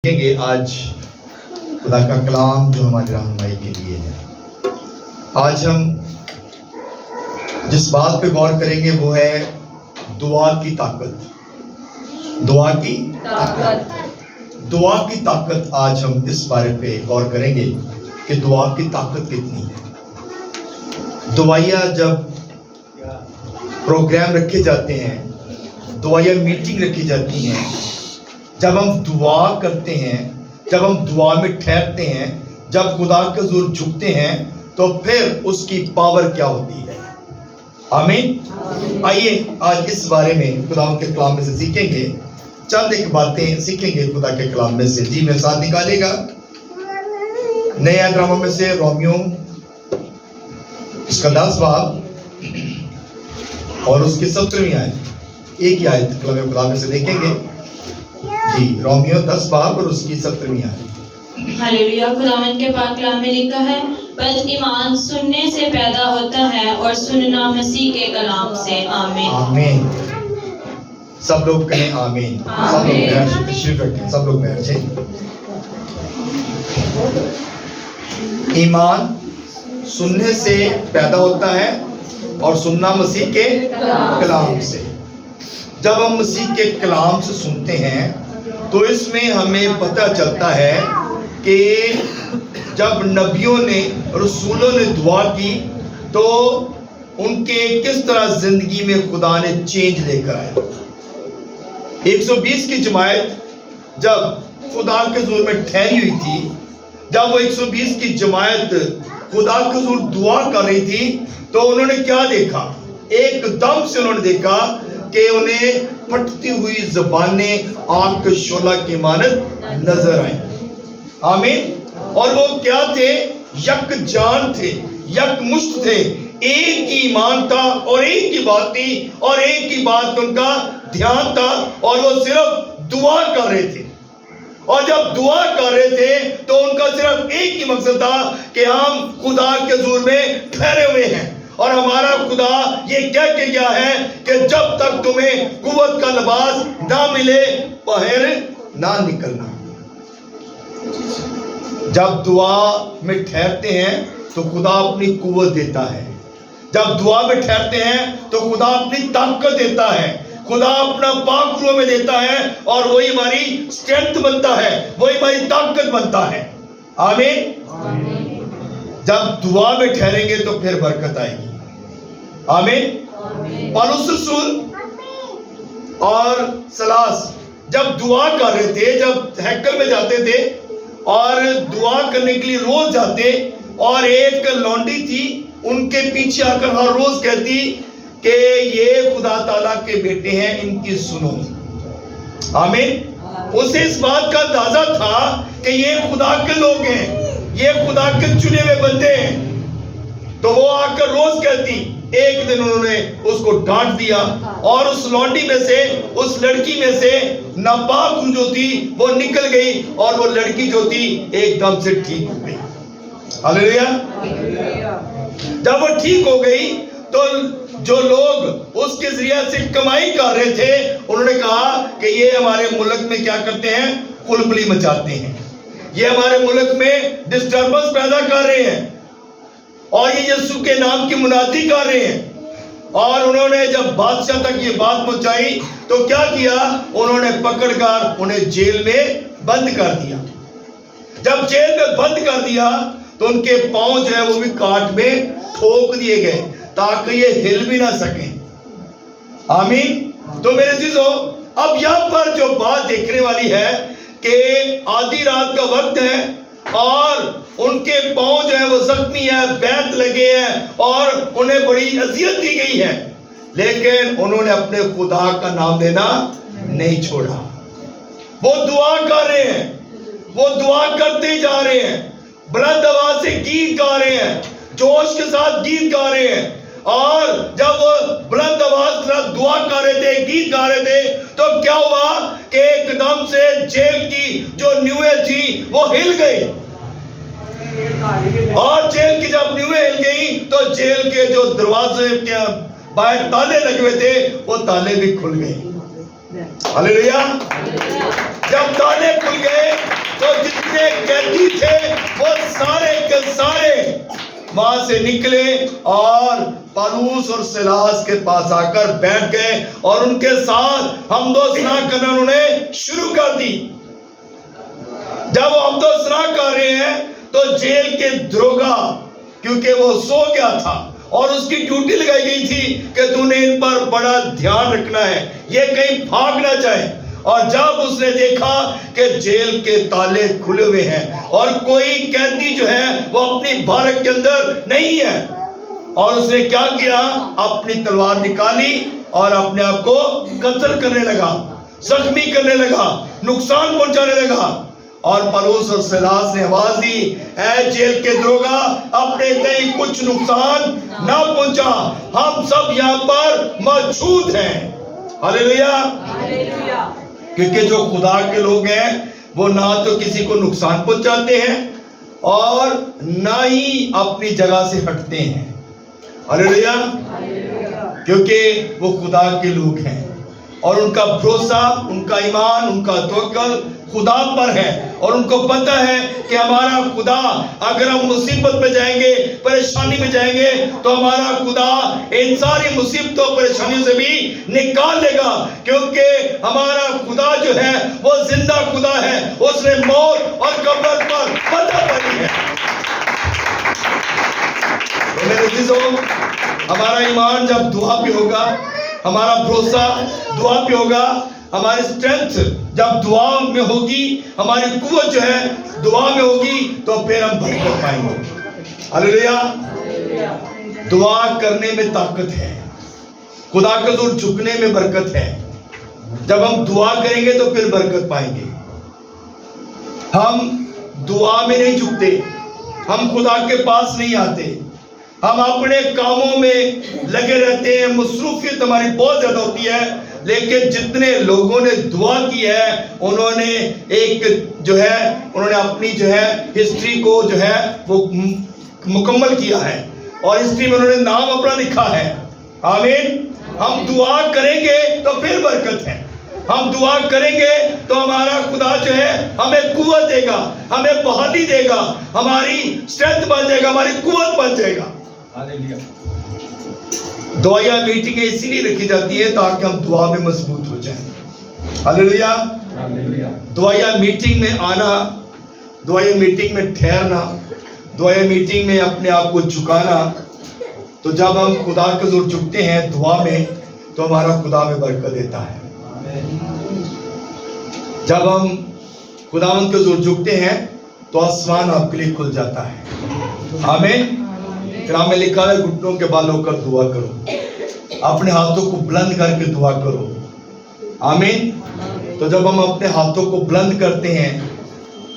دیکھیں گے آج خدا کا کلام جو ہماری رہنمائی کے لیے ہے۔ آج ہم جس بات پہ غور کریں گے وہ ہے دعا کی طاقت۔ دعا کی طاقت، دعا کی طاقت۔ آج ہم اس بارے پہ غور کریں گے کہ دعا کی طاقت کتنی ہے۔ دعائیہ جب پروگرام رکھے جاتے ہیں، دعائیہ میٹنگ رکھی جاتی ہیں، جب ہم دعا کرتے ہیں، جب ہم دعا میں ٹھہرتے ہیں، جب خدا کے حضور جھکتے ہیں، تو پھر اس کی پاور کیا ہوتی ہے۔ آمین۔ آئیے آج اس بارے میں خدا کے کلام میں سے سیکھیں گے، چند ایک باتیں سیکھیں گے خدا کے کلام میں سے۔ جی میں ساتھ نکالے گا نیا ڈرامہ میں سے رومیو اس کا 10 باب اور اس کی 17ویں آیت، ایک ہی آیت کلام خدا میں سے دیکھیں گے۔ جی رومیو 10 باب اور اس کی 17ویں آیت۔ ہلیلویا۔ خداوند کے پاک کلام میں لکھا ہے، بس ایمان سننے سے پیدا ہوتا ہے اور سننا مسیح کے کلام سے۔ آمین۔ آمین۔ سب لوگ کہیں آمین۔ سب لوگ بیٹھ جائیں، تشریف رکھیں، سب لوگ بیٹھ جائیں۔ ایمان سننے سے پیدا ہوتا ہے اور سننا مسیح کے کلام سے۔ جب ہم مسیح کے کلام سے سنتے ہیں تو اس میں ہمیں پتہ چلتا ہے کہ جب نبیوں نے، رسولوں نے دعا کی تو ان کے کس طرح زندگی میں خدا نے چینج لے کر آیا۔ 120 کی جماعت جب خدا کے حضور میں ٹھہری ہوئی تھی، جب وہ 120 کی جماعت خدا کے حضور دعا کر رہی تھی تو انہوں نے کیا دیکھا؟ ایک دم سے انہوں نے دیکھا کہ انہیں پھٹتی ہوئی زبانیں آگ کے شعلہ کی مانند نظر آئیں۔ آمین۔ اور وہ کیا تھے؟ یک جان تھے، یک مشت تھے، ایک ہی ایمان تھا اور ایک ہی بات تھی اور ایک ہی بات پہ ان کا دھیان تھا اور وہ صرف دعا کر رہے تھے۔ اور جب دعا کر رہے تھے تو ان کا صرف ایک ہی مقصد تھا کہ ہم خدا کے حضور میں ٹھہرے ہوئے ہیں اور ہمارا خدا یہ کہہ کے گیا ہے کہ جب تک تمہیں قوت کا لباس نہ ملے باہر نہ نکلنا۔ جب دعا میں ٹھہرتے ہیں تو خدا اپنی قوت دیتا ہے۔ جب دعا میں ٹھہرتے ہیں تو خدا اپنی طاقت دیتا ہے، خدا اپنا پاک روح میں دیتا ہے اور وہی ہماری اسٹرینتھ بنتا ہے، وہی ہماری طاقت بنتا ہے۔ آمین۔ جب دعا میں ٹھہریں گے تو پھر برکت آئے گی۔ آمین۔ پالوس رسول اور سلاس جب دعا کر رہے تھے، جب ہیکل میں جاتے تھے اور دعا کرنے کے لیے روز جاتے، اور ایک لونڈی تھی ان کے پیچھے آ کر ہر روز کہتی کہ یہ خدا تعالیٰ کے بیٹے ہیں، ان کی سنو۔ آمین۔ اسے اس بات کا اندازہ تھا کہ یہ خدا کے لوگ ہیں، یہ خدا کے چنے ہوئے بندے ہیں، تو وہ آ کر روز کہتی۔ ایک دن انہوں نے اس کو ڈانٹ دیا اور اس لونڈی میں سے، اس لڑکی میں سے ناپاک روح جو تھی وہ نکل گئی اور وہ لڑکی جو تھی ایک دم سے ٹھیک ہو گئی۔ ہلیلویا۔ جب وہ ٹھیک ہو گئی تو جو لوگ اس کے ذریعے سے کمائی کر رہے تھے انہوں نے کہا کہ یہ ہمارے ملک میں کیا کرتے ہیں؟ قلقلی مچاتے ہیں، یہ ہمارے ملک میں ڈسٹربنس پیدا کر رہے ہیں اور یہ یسوع کے نام کی منادی کر رہے ہیں۔ اور انہوں نے جب بادشاہ تک یہ بات پہنچائی تو کیا کیا؟ انہوں نے پکڑ کر انہیں جیل میں بند کر دیا۔ جب جیل میں بند کر دیا تو ان کے پاؤں جو ہے وہ بھی کاٹ میں ٹھوک دیے گئے تاکہ یہ ہل بھی نہ سکیں۔ آمین۔ تو میرے عزیزو، اب یہاں پر جو بات دیکھنے والی ہے کہ آدھی رات کا وقت ہے اور ان کے پاؤں جو ہے وہ زخمی ہے، بیت لگے ہیں اور انہیں بڑی اذیت دی گئی ہے، لیکن انہوں نے اپنے خدا کا نام لینا نہیں چھوڑا۔ وہ دعا کر رہے ہیں، وہ دعا کرتے جا رہے ہیں، بلند آواز سے گیت گا رہے ہیں، جوش کے ساتھ گیت گا رہے ہیں۔ اور جب وہ بلند آواز کے ساتھ دعا کر رہے تھے، گیت گا رہے تھے، تو کیا ہوا کہ ایک دم سے جیل کی جو نیویں تھی وہ ہل گئی، اور جیل کی جب نیویں ہل گئی تو جیل کے جو دروازے کے باہر تالے لگے ہوئے تھے وہ تالے بھی کھل گئے۔ हालेलुया। जब ताले खुल गए तो जितने कैदी थे वो सारे के सारे वहां से निकले और पौलुस और सिलास के पास आकर बैठ गए और उनके साथ हमदो सना करना उन्होंने शुरू कर दी। जब वो हमदो सना कर रहे हैं तो जेल के दरोगा, क्योंकि वो सो गया था और उसकी ड्यूटी लगाई गई थी कि तूने इन पर बड़ा ध्यान रखना है, ये कहीं भाग ना जाए। और जब उसने देखा कि जेल के ताले खुले हुए हैं और कोई कैदी जो है वो अपनी बारक के अंदर नहीं है, और उसने क्या किया, अपनी तलवार निकाली और अपने आप को कत्ल करने लगा, जख्मी करने लगा, नुकसान पहुंचाने लगा। और पौलुस और सिलास ने आवाज दी, ऐ जेल के दरोगा, अपने कहीं कुछ नुकसान ना पहुंचा, हम सब यहाँ पर मौजूद हैं। हालेलुया। क्योंकि जो खुदा के लोग हैं वो ना तो किसी को नुकसान पहुंचाते हैं और ना ही अपनी जगह से हटते हैं। हालेलुया। क्योंकि वो खुदा के लोग हैं और उनका भरोसा, उनका ईमान, उनका तवक्कुल खुदा पर है। और उनको पता है कि हमारा खुदा, अगर हम मुसीबत में जाएंगे, परेशानी में जाएंगे, तो हमारा खुदा इन सारी मुसीबतों परेशानियों से भी निकाल लेगा। क्योंकि हमारा खुदा जो है वो जिंदा खुदा है, उसने मौत और कब्र पर फतह पाई है। तो मेरे अजीजों, हमारा ईमान जब दुआ पे होगा, हमारा भरोसा दुआ पे होगा, हमारी स्ट्रेंथ जब दुआ में होगी, हमारी कुव्वत जो है दुआ में होगी, तो फिर हम बरकत पाएंगे। हालेलुया। दुआ करने में ताकत है, खुदा के हुजूर झुकने में बरकत है। जब हम दुआ करेंगे तो फिर बरकत पाएंगे। हम दुआ में नहीं झुकते, हम खुदा के पास नहीं आते, हम अपने कामों में लगे रहते हैं, मसरूफियत हमारी बहुत ज्यादा होती है। लेकिन जितने लोगों ने दुआ की है, उन्होंने एक जो है, उन्होंने अपनी जो है हिस्ट्री को जो है वो मुकम्मल किया है और हिस्ट्री में उन्होंने नाम अपना लिखा है। आमीन। हम दुआ करेंगे तो फिर बरकत है, हम दुआ करेंगे तो हमारा खुदा जो है हमें कुव्वत देगा, हमें बहाली देगा, हमारी स्ट्रेंथ बन जाएगा, हमारी कुव्वत बन जाएगा। दुआया मीटिंगें इसीलिए रखी जाती है ताकि हम दुआ में मजबूत हो जाएं। हालेलुया। दुआया मीटिंग में आना, दुआया मीटिंग में ठहरना, दुआया मीटिंग में अपने आप को झुकाना, तो जब हम खुदा के हुजूर झुकते हैं दुआ में, तो हमारा खुदा में बरकत देता है। जब हम खुदावंद के हुजूर झुकते हैं तो आसमान आपके लिए खुल जाता है। आमीन। कलाम में लिखा है, घुटनों के बाल होकर दुआ करो, अपने हाथों को बुलंद करके दुआ करो। आमीन। तो जब हम अपने हाथों को बुलंद करते हैं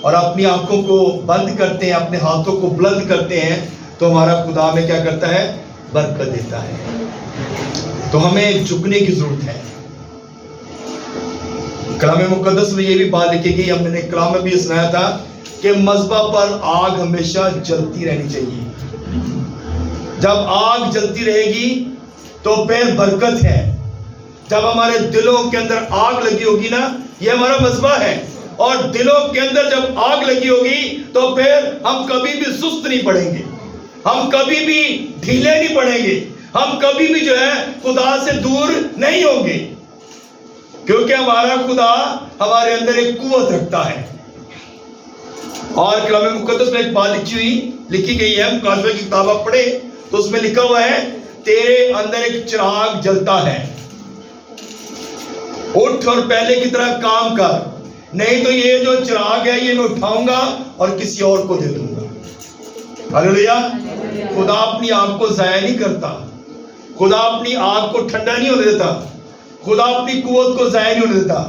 और अपनी आंखों को बंद करते हैं, अपने हाथों को बुलंद करते हैं, तो हमारा खुदा में क्या करता है, बरकत देता है। तो हमें झुकने की जरूरत है। कलाम मुकद्दस में ये भी बात लिखी गई, हमने कलाम में भी सुनाया था कि मज़बा पर आग हमेशा जलती रहनी चाहिए। जब आग जलती रहेगी तो फिर बरकत है। जब हमारे दिलों के अंदर आग लगी होगी ना, ये हमारा मज़बा है, और दिलों के अंदर जब आग लगी होगी तो फिर हम कभी भी सुस्त नहीं पड़ेंगे, हम कभी भी ढीले नहीं पड़ेंगे, हम कभी भी जो है खुदा से दूर नहीं होंगे, क्योंकि हमारा खुदा हमारे अंदर एक कुव्वत रखता है। और कलाम मुकद्दस में एक बात लिखी गई है, मुकाशवा की किताब आप पढ़े तो उसमें लिखा हुआ है, तेरे अंदर एक चिराग जलता है, उठ और पहले की तरह काम कर, नहीं तो ये जो चिराग है ये मैं उठाऊंगा और किसी और को दे दूंगा। हालेलुया। खुदा अपनी आग को जाया नहीं करता, खुदा अपनी आग को ठंडा नहीं होने देता, खुदा अपनी कुव्वत को जाया नहीं होने देता।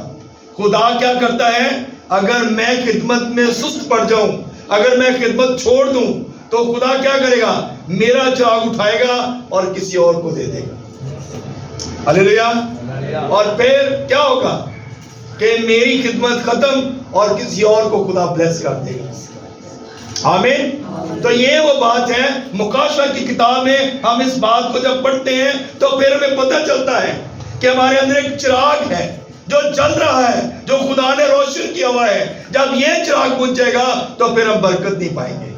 खुदा क्या करता है, अगर मैं खिदमत में सुस्त पड़ जाऊं, अगर मैं खिदमत छोड़ दूं, तो खुदा क्या करेगा, मेरा चिराग उठाएगा और किसी और को दे देगा। हालेलुया। और फिर क्या होगा कि मेरी खिदमत खत्म और किसी और को खुदा ब्लेस कर देगा। आमीन। तो ये वो बात है, मुकाशवा की किताब में हम इस बात को जब पढ़ते हैं तो फिर हमें पता चलता है कि हमारे अंदर एक चिराग है, جو جل رہا ہے، جو خدا نے روشن کیا ہوا ہے، جب یہ چراغ بجھ جائے گا تو پھر ہم برکت نہیں پائیں گے۔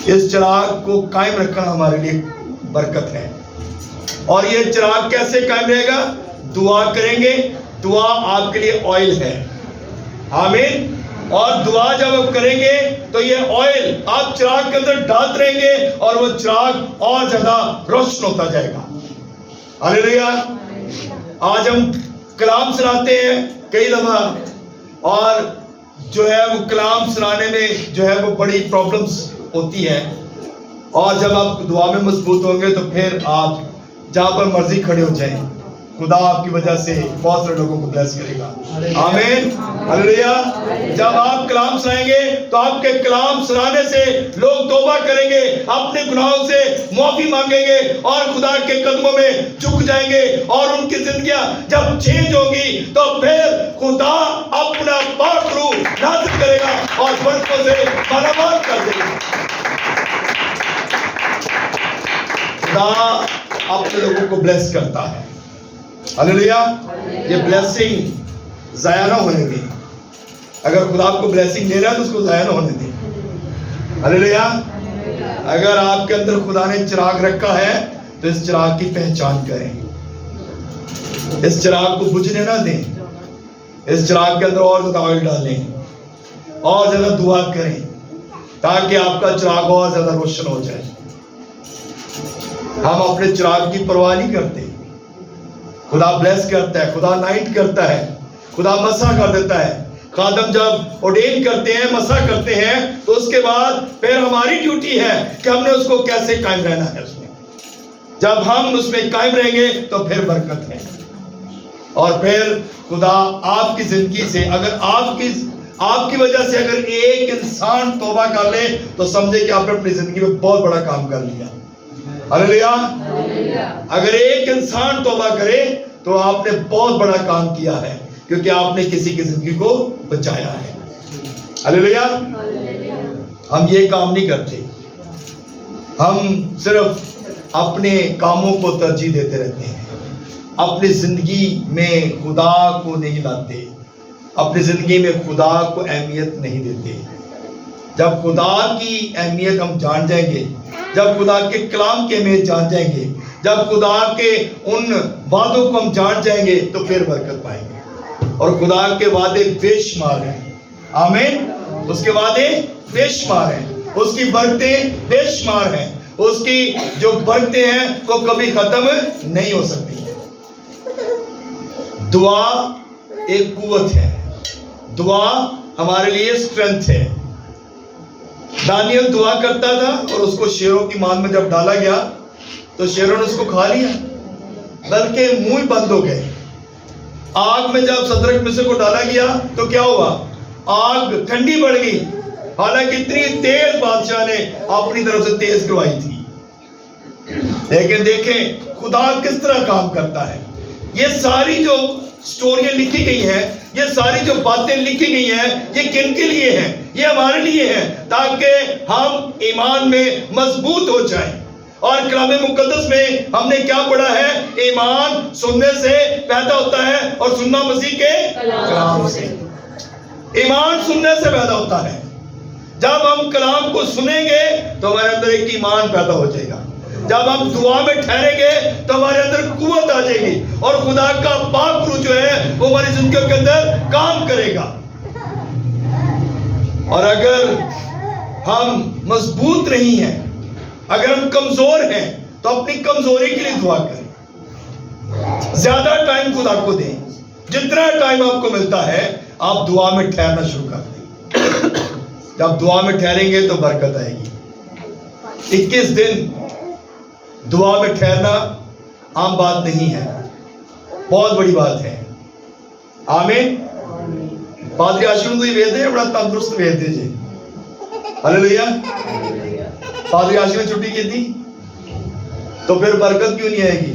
اس چراغ کو قائم رکھنا ہمارے لیے برکت ہے۔ اور یہ چراغ کیسے قائم رہے گا؟ دعا کریں گے۔ دعا آپ کے لیے آئل ہے، آمین۔ اور دعا جب آپ کریں گے تو یہ آئل آپ چراغ کے اندر ڈالتے رہیں گے اور وہ چراغ اور زیادہ روشن ہوتا جائے گا۔ ہاللیلویا۔ آج ہم کلام سناتے ہیں کئی دفعہ، اور جو ہے وہ کلام سنانے میں جو ہے وہ بڑی پرابلمز ہوتی ہے، اور جب آپ دعا میں مضبوط ہوں گے تو پھر آپ جہاں پر مرضی کھڑے ہو جائیں، خدا آپ کی وجہ سے بہت سارے لوگوں کو بلیس کرے گا، آمین، ہاللیلویا۔ جب آپ کلام سنائیں گے تو آپ کے کلام سنانے سے لوگ توبہ کریں گے، اپنے گناہوں سے معافی مانگیں گے اور خدا کے قدموں میں جھک جائیں گے، اور ان کی زندگیاں جب چینج ہوگی تو پھر خدا اپنا پاک روح نازل کرے گا اور برکتوں سے مالا مال کر دے گا۔ خدا اپنے لوگوں کو بلیس کرتا ہے، ہاللیلویا۔ یہ بلیسنگ ضائع نہ ہونے دیں۔ اگر خدا آپ کو بلیسنگ دے رہا ہے تو اس کو ضائع نہ ہونے دیں، ہاللیلویا۔ اگر آپ کے اندر خدا نے چراغ رکھا ہے تو اس چراغ کی پہچان کریں، اس چراغ کو بجھنے نہ دیں، اس چراغ کے اندر اور زیادہ آئل ڈالیں، اور زیادہ دعا کریں تاکہ آپ کا چراغ اور زیادہ روشن ہو جائے۔ ہم اپنے چراغ کی پرواہ نہیں کرتے۔ خدا بلیس کرتا ہے، خدا نائٹ کرتا ہے، خدا مسا کر دیتا ہے۔ خادم جب اوڈین کرتے ہیں، مسا کرتے ہیں، تو اس کے بعد پھر ہماری ڈیوٹی ہے کہ ہم نے اس کو کیسے قائم رہنا ہے۔ اس میں جب ہم اس میں قائم رہیں گے تو پھر برکت ہے، اور پھر خدا آپ کی زندگی سے، اگر آپ کی وجہ سے اگر ایک انسان توبہ کر لے تو سمجھے کہ آپ نے اپنی زندگی میں بہت بڑا کام کر لیا، ہاللیلویا۔ اگر ایک انسان توبہ کرے تو آپ نے بہت بڑا کام کیا ہے، کیونکہ آپ نے کسی کی زندگی کو بچایا ہے، ہاللیلویا۔ ہم یہ کام نہیں کرتے، ہم صرف اپنے کاموں کو ترجیح دیتے رہتے ہیں، اپنی زندگی میں خدا کو نہیں لاتے، اپنی زندگی میں خدا کو اہمیت نہیں دیتے۔ جب خدا کی اہمیت ہم جان جائیں گے، جب خدا کے کلام کی اہمیت جان جائیں گے، جب خدا کے ان وعدوں کو ہم جان جائیں گے تو پھر برکت پائیں گے۔ اور خدا کے وعدے بے شمار ہیں، آمین۔ اس کے وعدے بے شمار ہیں، اس کی برکتیں بے شمار ہیں، اس کی جو برکتیں ہیں وہ کبھی ختم نہیں ہو سکتی۔ دعا ایک قوت ہے، دعا ہمارے لیے اسٹرینتھ ہے۔ دانیل دعا کرتا تھا اور اس کو شیروں کی مان میں جب ڈالا گیا تو شیروں نے اس کو کھا لیا، بلکہ منہ بند ہو گئے۔ آگ میں جب صدرک مصر کو ڈالا گیا تو کیا ہوا؟ آگ ٹھنڈی پڑ گئی، حالانکہ اتنی تیز بادشاہ نے اپنی طرف سے تیز کروائی تھی۔ لیکن دیکھیں خدا کس طرح کام کرتا ہے۔ یہ ساری جو سٹوریاں لکھی گئی ہیں، یہ ساری جو باتیں لکھی گئی ہیں، یہ کن کے لیے ہیں؟ یہ ہمارے لیے ہیں، تاکہ ہم ایمان میں مضبوط ہو جائیں۔ اور کلام مقدس میں ہم نے کیا پڑھا ہے؟ ایمان سننے سے پیدا ہوتا ہے اور سننا مسیح کے کلام سے۔ ایمان سننے سے پیدا ہوتا ہے۔ جب ہم کلام کو سنیں گے تو ہمارے اندر ایک ایمان پیدا ہو جائے گا۔ جب ہم دعا میں ٹھہریں گے تو ہمارے اندر قوت آ جائے گی، اور خدا کا پاک روح جو ہے وہ ہماری زندگیوں کے اندر کام کرے گا۔ اور اگر ہم مضبوط نہیں ہیں، اگر ہم کمزور ہیں، تو اپنی کمزوری کے لیے دعا کریں، زیادہ ٹائم خدا کو دیں۔ جتنا ٹائم آپ کو ملتا ہے آپ دعا میں ٹھہرنا شروع کر دیں۔ جب دعا میں ٹھہریں گے تو برکت آئے گی۔ 21 دن دعا میں ٹھہرنا عام بات نہیں ہے، بہت بڑی بات ہے، آمین۔ پادری آشرم کو یہ بھیج دیں، بڑا تندرست بھیج دیجیے، ہاللیلویا۔ پادری آشرم نے چھٹی کی تھی تو پھر برکت کیوں نہیں آئے گی؟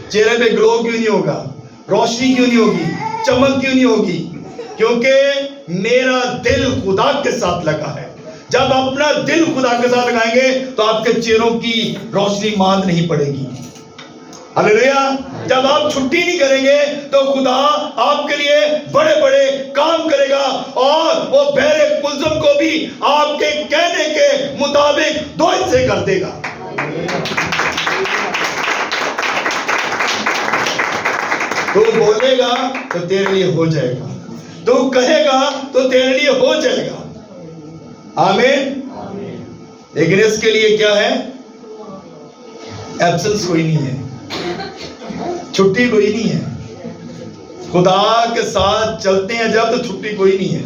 چہرے پہ گلو کیوں نہیں ہوگا؟ روشنی کیوں نہیں ہوگی؟ چمک کیوں نہیں ہوگی؟ کیونکہ میرا دل خدا کے ساتھ لگا ہے۔ جب اپنا دل خدا کے ساتھ لگائیں گے تو آپ کے چہروں کی روشنی ماند نہیں پڑے گی۔ हालेलुया। जब आप छुट्टी नहीं करेंगे तो खुदा आपके लिए बड़े बड़े काम करेगा और वो बहरे मुल्ज़िम को भी आपके कहने के मुताबिक 2 हिस्से कर देगा। तू बोलेगा तो तेरे लिए हो जाएगा, तू कहेगा तो तेरे लिए हो जाएगा। आमीन। लेकिन इसके लिए क्या है? एब्सेंस कोई नहीं है, छुट्टी कोई नहीं है। खुदा के साथ चलते हैं जब, तो छुट्टी कोई नहीं है।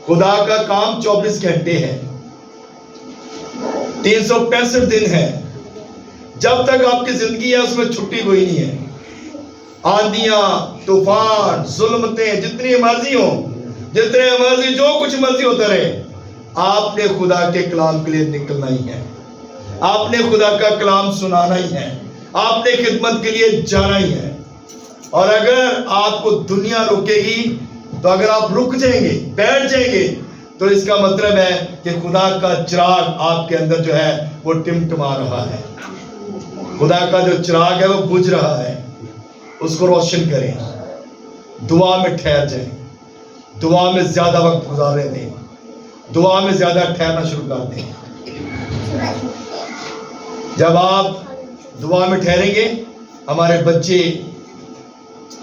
खुदा का काम 24 घंटे है, 365 दिन है। जब तक आपकी जिंदगी है उसमें छुट्टी कोई नहीं है। आंधियां, तूफान, जुल्मतें जितनी मर्जी हो, जितने मर्जी, जो कुछ मर्जी होता रहे, आपने खुदा के कलाम के लिए निकलना ही है। आपने खुदा का कलाम सुनाना ही है, आपने खिदमत के लिए जाना ही है। और अगर आपको दुनिया रोकेगी, तो अगर आप रुक जाएंगे, बैठ जाएंगे, तो इसका मतलब है कि खुदा का चिराग आपके अंदर जो है वो टिमटिमा रहा है। खुदा का जो चिराग है वो बुझ रहा है, उसको रोशन करें। दुआ में ठहर जाएं, दुआ में ज्यादा वक्त गुजारने दें, दुआ में ज्यादा ठहरना शुरू कर दें। जब आप दुआ में ठहरेंगे, हमारे बच्चे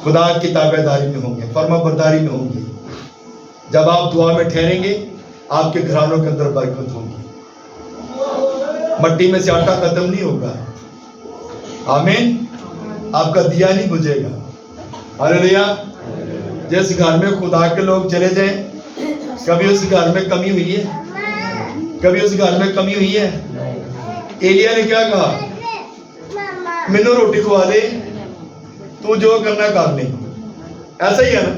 खुदा की ताबेदारी में होंगे, फर्माबरदारी में होंगे। जब आप दुआ में ठहरेंगे, आपके घरानों के अंदर बरकत होगी। मट्टी में से आटा खत्म नहीं होगा। आमीन। आपका दिया नहीं बुझेगा। हालेलुया। जिस घर में खुदा के लोग चले जाएं, कभी उस घर में कमी हुई है? कभी उस घर में कमी हुई है? एलिया ने क्या कहा? मैनू रोटी खवा दे, तू जो करना कर ले। ऐसा ही है ना?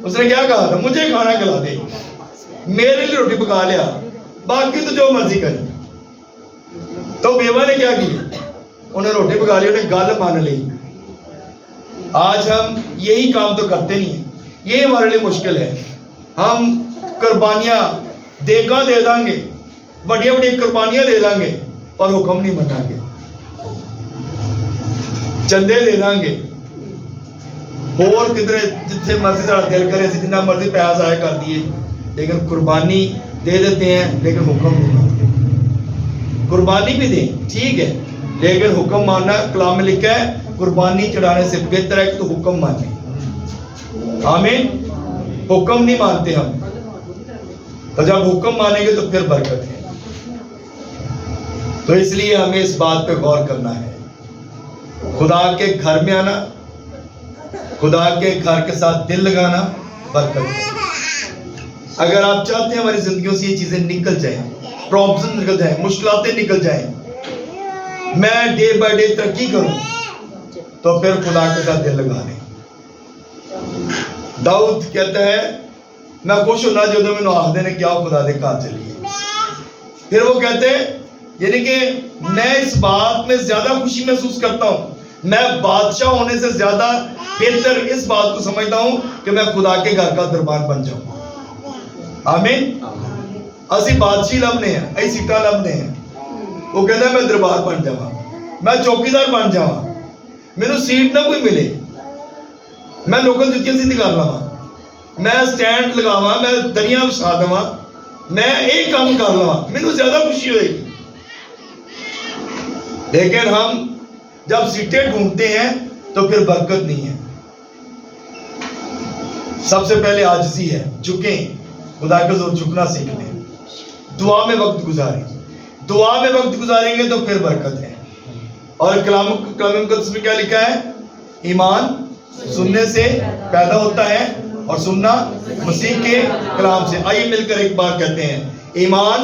उसने क्या कहा था? मुझे खाना खिला दे, मेरे लिए रोटी पका लिया, बाकी तो जो मर्जी करे। तो बेवा ने क्या किया? उन्हें रोटी पका ली, उन्हें गल मान ली। आज हम यही काम तो करते नहीं है, ये हमारे लिए मुश्किल है। हम कुर्बानियां देगा दे देंगे, बड़ी बड़ी कुर्बानियां दे देंगे, पर हुक्म नहीं मनाएंगे। चंदे दे देंगे, और किधरे जिथे मर्जी का दिल करे जितना मर्जी पैसा जाया कर दिए, लेकिन कुर्बानी दे देते हैं, लेकिन हुक्म नहीं मानते। कुर्बानी भी दें, ठीक है, लेकिन हुक्म मानना, कलाम में लिखा है कुर्बानी चढ़ाने से बेहतर है कि तो हुक्म माने। आमीन। हुक्म नहीं मानते हम, तो जब हुक्म मानेंगे तो फिर बरकत है। तो इसलिए हमें इस बात पे गौर करना है। खुदा के घर में आना, खुदा के घर के साथ दिल लगाना बरकत है। अगर आप चाहते हैं हमारी जिंदगियों से ये चीजें निकल जाएं, प्रॉब्लम निकल जाएं, मुश्किलातें निकल जाएं, मैं डे बाय डे तरक्की करूं, तो फिर खुदा के साथ दिल लगा लें। दाऊद कहता है, मैं खुश होना जो मैंने आखदे ने क्या खुदा दे घर चलिए। फिर वो कहते हैं, यानी कि मैं इस बात में ज्यादा खुशी महसूस करता हूं, मैं बादशाह होने से ज्यादा बेहतर इस बात को समझता हूं कि मैं खुदा के घर का दरबार बन जाऊं। आमीन। असी बादशाही लभने हैं, असी सीटा लभने हैं। वो कहता है मैं दरबार बन जावा, मैं चौकीदार बन जावा, मेनू सीट ना कोई मिले, मैं लोगों की जुत्तियां सीधी कर लवा, मैं स्टैंड लगावा, मैं दरिया विछा देवा, मैं एक काम कर लवा, मेनू ज्यादा खुशी होगी। लेकिन हम जब सीटें ढूंढते हैं तो फिर बरकत नहीं है। सबसे पहले आजिज़ी है, झुकें, खुदा के जोर झुकना सीख लें, दुआ में वक्त गुजारें। दुआ में वक्त गुजारेंगे तो फिर बरकत है। और कलाम मुक़द्दस में क्या लिखा है? ईमान सुनने से पैदा होता है और सुनना मसीह के कलाम से। आइए मिलकर एक बार कहते हैं, ईमान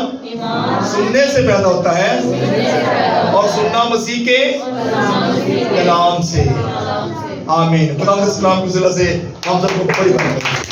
सुनने से पैदा होता है और सुनना मसीह के कलाम से। आमीन। खुदा के कलाम की वजह से हम सबको बड़ी बरकत।